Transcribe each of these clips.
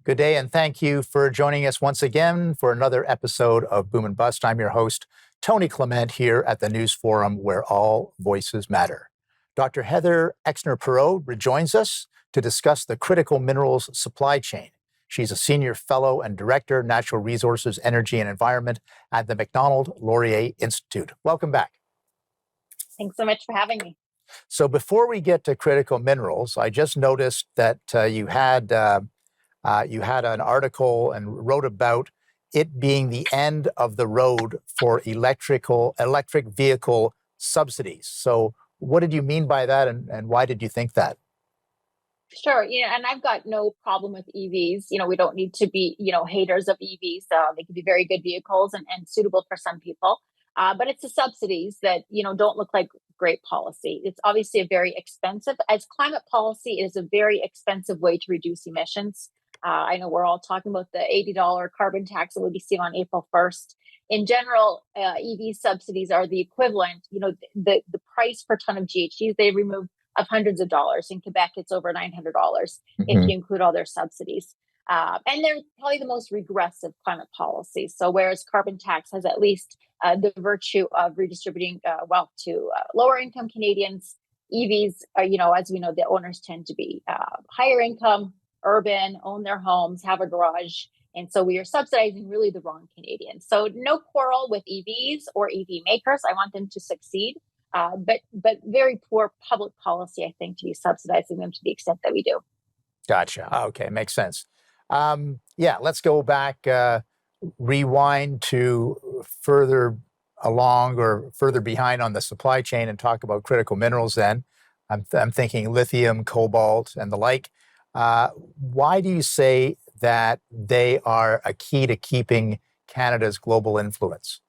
Good day, and thank you for joining us once again for another episode of Boom and Bust. I'm your host, Tony Clement, here at the News Forum, where all voices matter. Dr. Heather Exner-Pirot rejoins us to discuss the critical minerals supply chain. She's a senior fellow and director, Natural Resources, Energy, and Environment at the Macdonald-Laurier Institute. Welcome back. Thanks so much for having me. So before we get to critical minerals, I just noticed that you had an article and wrote about it being the end of the road for electric vehicle subsidies. So what did you mean by that, and why did you think that? Sure. Yeah, and I've got no problem with EVs. We don't need to be, haters of EVs. They can be very good vehicles and suitable for some people. But it's the subsidies that, don't look like great policy. It's obviously a very expensive, as climate policy, it is a very expensive way to reduce emissions. I know we're all talking about the $80 carbon tax that will be seen on April 1st. In general, EV subsidies are the equivalent, the price per ton of GHGs they remove of hundreds of dollars. In Quebec, it's over $900 if you include all their subsidies. And they're probably the most regressive climate policy. So whereas carbon tax has at least the virtue of redistributing wealth to lower income Canadians, EVs, as we know, the owners tend to be higher income, urban, own their homes, have a garage. And so we are subsidizing really the wrong Canadians. So no quarrel with EVs or EV makers. I want them to succeed. But very poor public policy, I think, to be subsidizing them to the extent that we do. Gotcha. Okay, makes sense. Let's go back, rewind to further along or further behind on the supply chain and talk about critical minerals then. I'm thinking lithium, cobalt, and the like. Why do you say that they are a key to keeping Canada's global influence?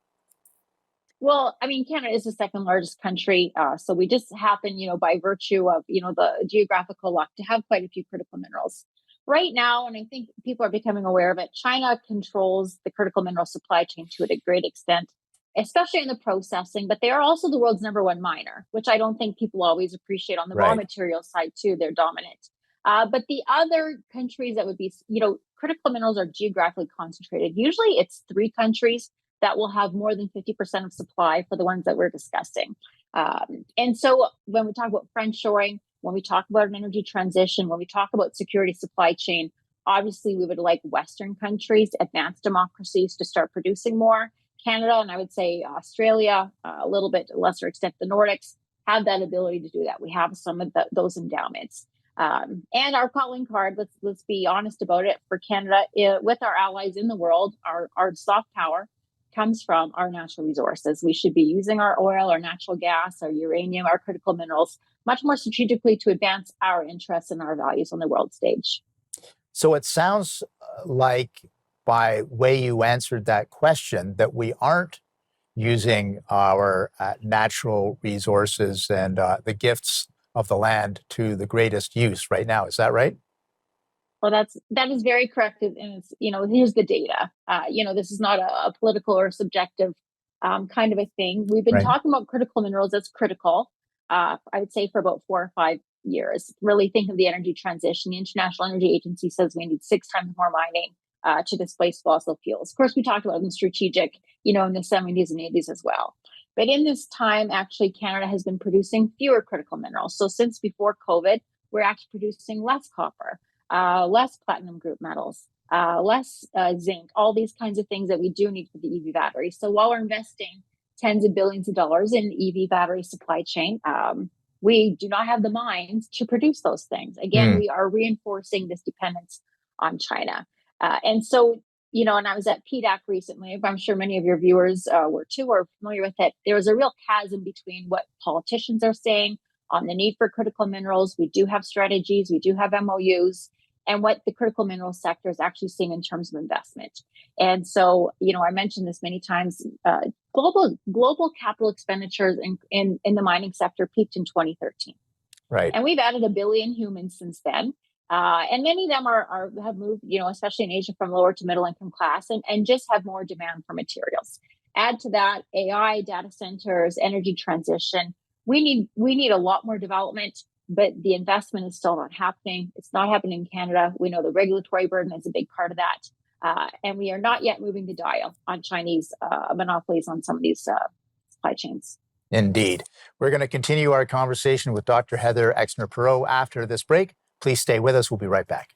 Well, I mean, Canada is the second largest country. So we just happen, by virtue of, the geographical luck to have quite a few critical minerals. Right now, and I think people are becoming aware of it, China controls the critical mineral supply chain to a great extent, especially in the processing, but they are also the world's number one miner, which I don't think people always appreciate. On the raw material side, too, they're dominant. But the other countries that would be, critical minerals are geographically concentrated. Usually it's 3 countries that will have more than 50% of supply for the ones that we're discussing. And so when we talk about friendshoring, when we talk about an energy transition, when we talk about security supply chain, obviously we would like Western countries, advanced democracies to start producing more. Canada, and I would say Australia, a little bit to lesser extent, the Nordics, have that ability to do that. We have some of those endowments. And our calling card, let's be honest about it, for Canada, with our allies in the world, our soft power comes from our natural resources. We should be using our oil, our natural gas, our uranium, our critical minerals much more strategically to advance our interests and our values on the world stage. So it sounds like, by way you answered that question, that we aren't using our natural resources and the gifts of the land to the greatest use right now. Is that right? Well, that is very correct. And it's, here's the data. This is not a political or subjective kind of a thing. We've been talking about critical minerals as critical, I would say, for about 4 or 5 years. Really think of the energy transition. The International Energy Agency says we need 6 times more mining to displace fossil fuels. Of course, we talked about them strategic, in the 70s and 80s as well. But in this time, actually, Canada has been producing fewer critical minerals. So since before COVID, we're actually producing less copper, less platinum group metals, less zinc, all these kinds of things that we do need for the EV battery. So while we're investing tens of billions of dollars in EV battery supply chain, we do not have the mines to produce those things. Again, we are reinforcing this dependence on China. And so, and I was at PDAC recently, I'm sure many of your viewers were too, or familiar with it. There was a real chasm between what politicians are saying on the need for critical minerals. We do have strategies, we do have MOUs, and what the critical mineral sector is actually seeing in terms of investment. And so, I mentioned this many times, global capital expenditures in the mining sector peaked in 2013. Right. And we've added 1 billion humans since then. And many of them have moved, especially in Asia, from lower to middle income class and just have more demand for materials. Add to that AI, data centers, energy transition. We need a lot more development but the investment is still not happening. It's not happening in Canada. We know the regulatory burden is a big part of that. And we are not yet moving the dial on Chinese monopolies on some of these supply chains. Indeed. We're going to continue our conversation with Dr. Heather Exner-Pirot after this break. Please stay with us. We'll be right back.